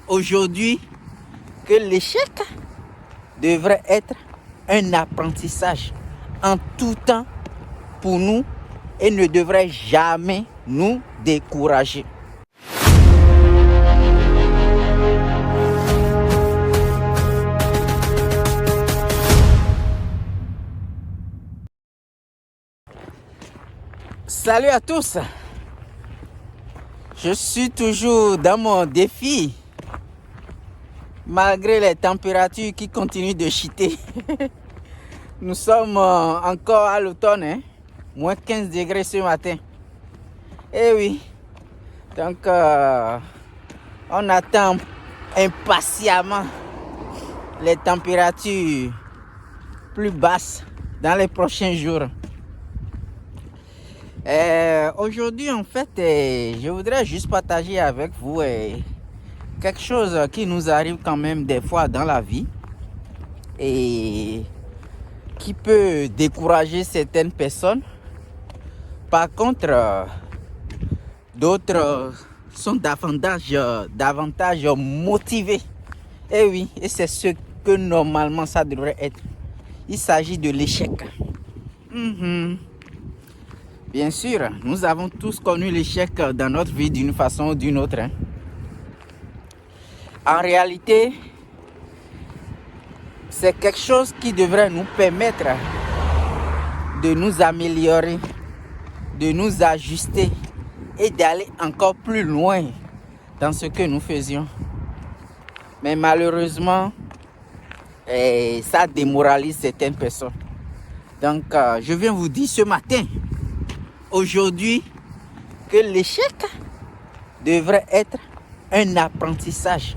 aujourd'hui que l'échec devrait être un apprentissage en tout temps pour nous et ne devrait jamais nous décourager. Salut à tous, je suis toujours dans mon défi malgré les températures qui continuent de chuter. Nous sommes encore à l'automne, hein? Moins 15 degrés ce matin. Eh oui, donc on attend impatiemment les températures plus basses dans les prochains jours. Aujourd'hui, en fait, je voudrais juste partager avec vous quelque chose qui nous arrive quand même des fois dans la vie et qui peut décourager certaines personnes. Par contre, d'autres sont davantage motivés. Et oui, et c'est ce que normalement ça devrait être. Il s'agit de l'échec. Bien sûr, nous avons tous connu l'échec dans notre vie d'une façon ou d'une autre. En réalité, c'est quelque chose qui devrait nous permettre de nous améliorer, de nous ajuster et d'aller encore plus loin dans ce que nous faisions. Mais malheureusement, ça démoralise certaines personnes. Donc, je viens vous dire ce matin, aujourd'hui, que l'échec devrait être un apprentissage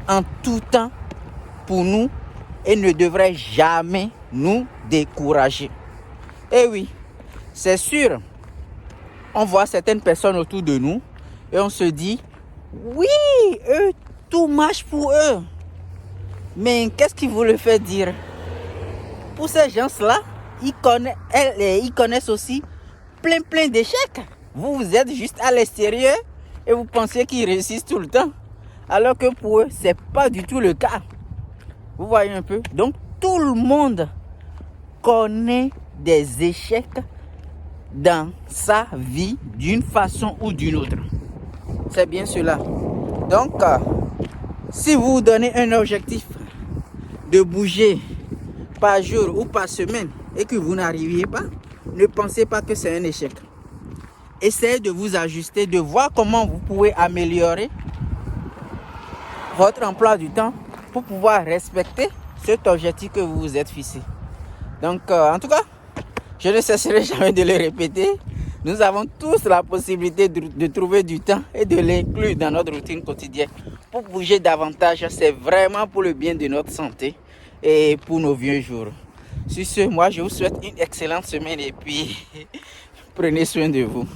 en tout temps pour nous et ne devrait jamais nous décourager. Et oui, c'est sûr, on voit certaines personnes autour de nous et on se dit, oui, eux, tout marche pour eux. Mais qu'est-ce qui vous le fait dire? Pour ces gens-là, ils connaissent aussi plein d'échecs. Vous êtes juste à l'extérieur et vous pensez qu'ils réussissent tout le temps. Alors que pour eux, ce n'est pas du tout le cas. Vous voyez un peu? Donc, tout le monde connaît des échecs dans sa vie d'une façon ou d'une autre. C'est bien cela. Donc, si vous vous donnez un objectif de bouger par jour ou par semaine et que vous n'arriviez pas, ne pensez pas que c'est un échec. Essayez de vous ajuster, de voir comment vous pouvez améliorer votre emploi du temps pour pouvoir respecter cet objectif que vous vous êtes fixé. Donc, en tout cas, je ne cesserai jamais de le répéter. Nous avons tous la possibilité de trouver du temps et de l'inclure dans notre routine quotidienne pour bouger davantage. C'est vraiment pour le bien de notre santé et pour nos vieux jours. Sur ce, moi, je vous souhaite une excellente semaine et puis prenez soin de vous.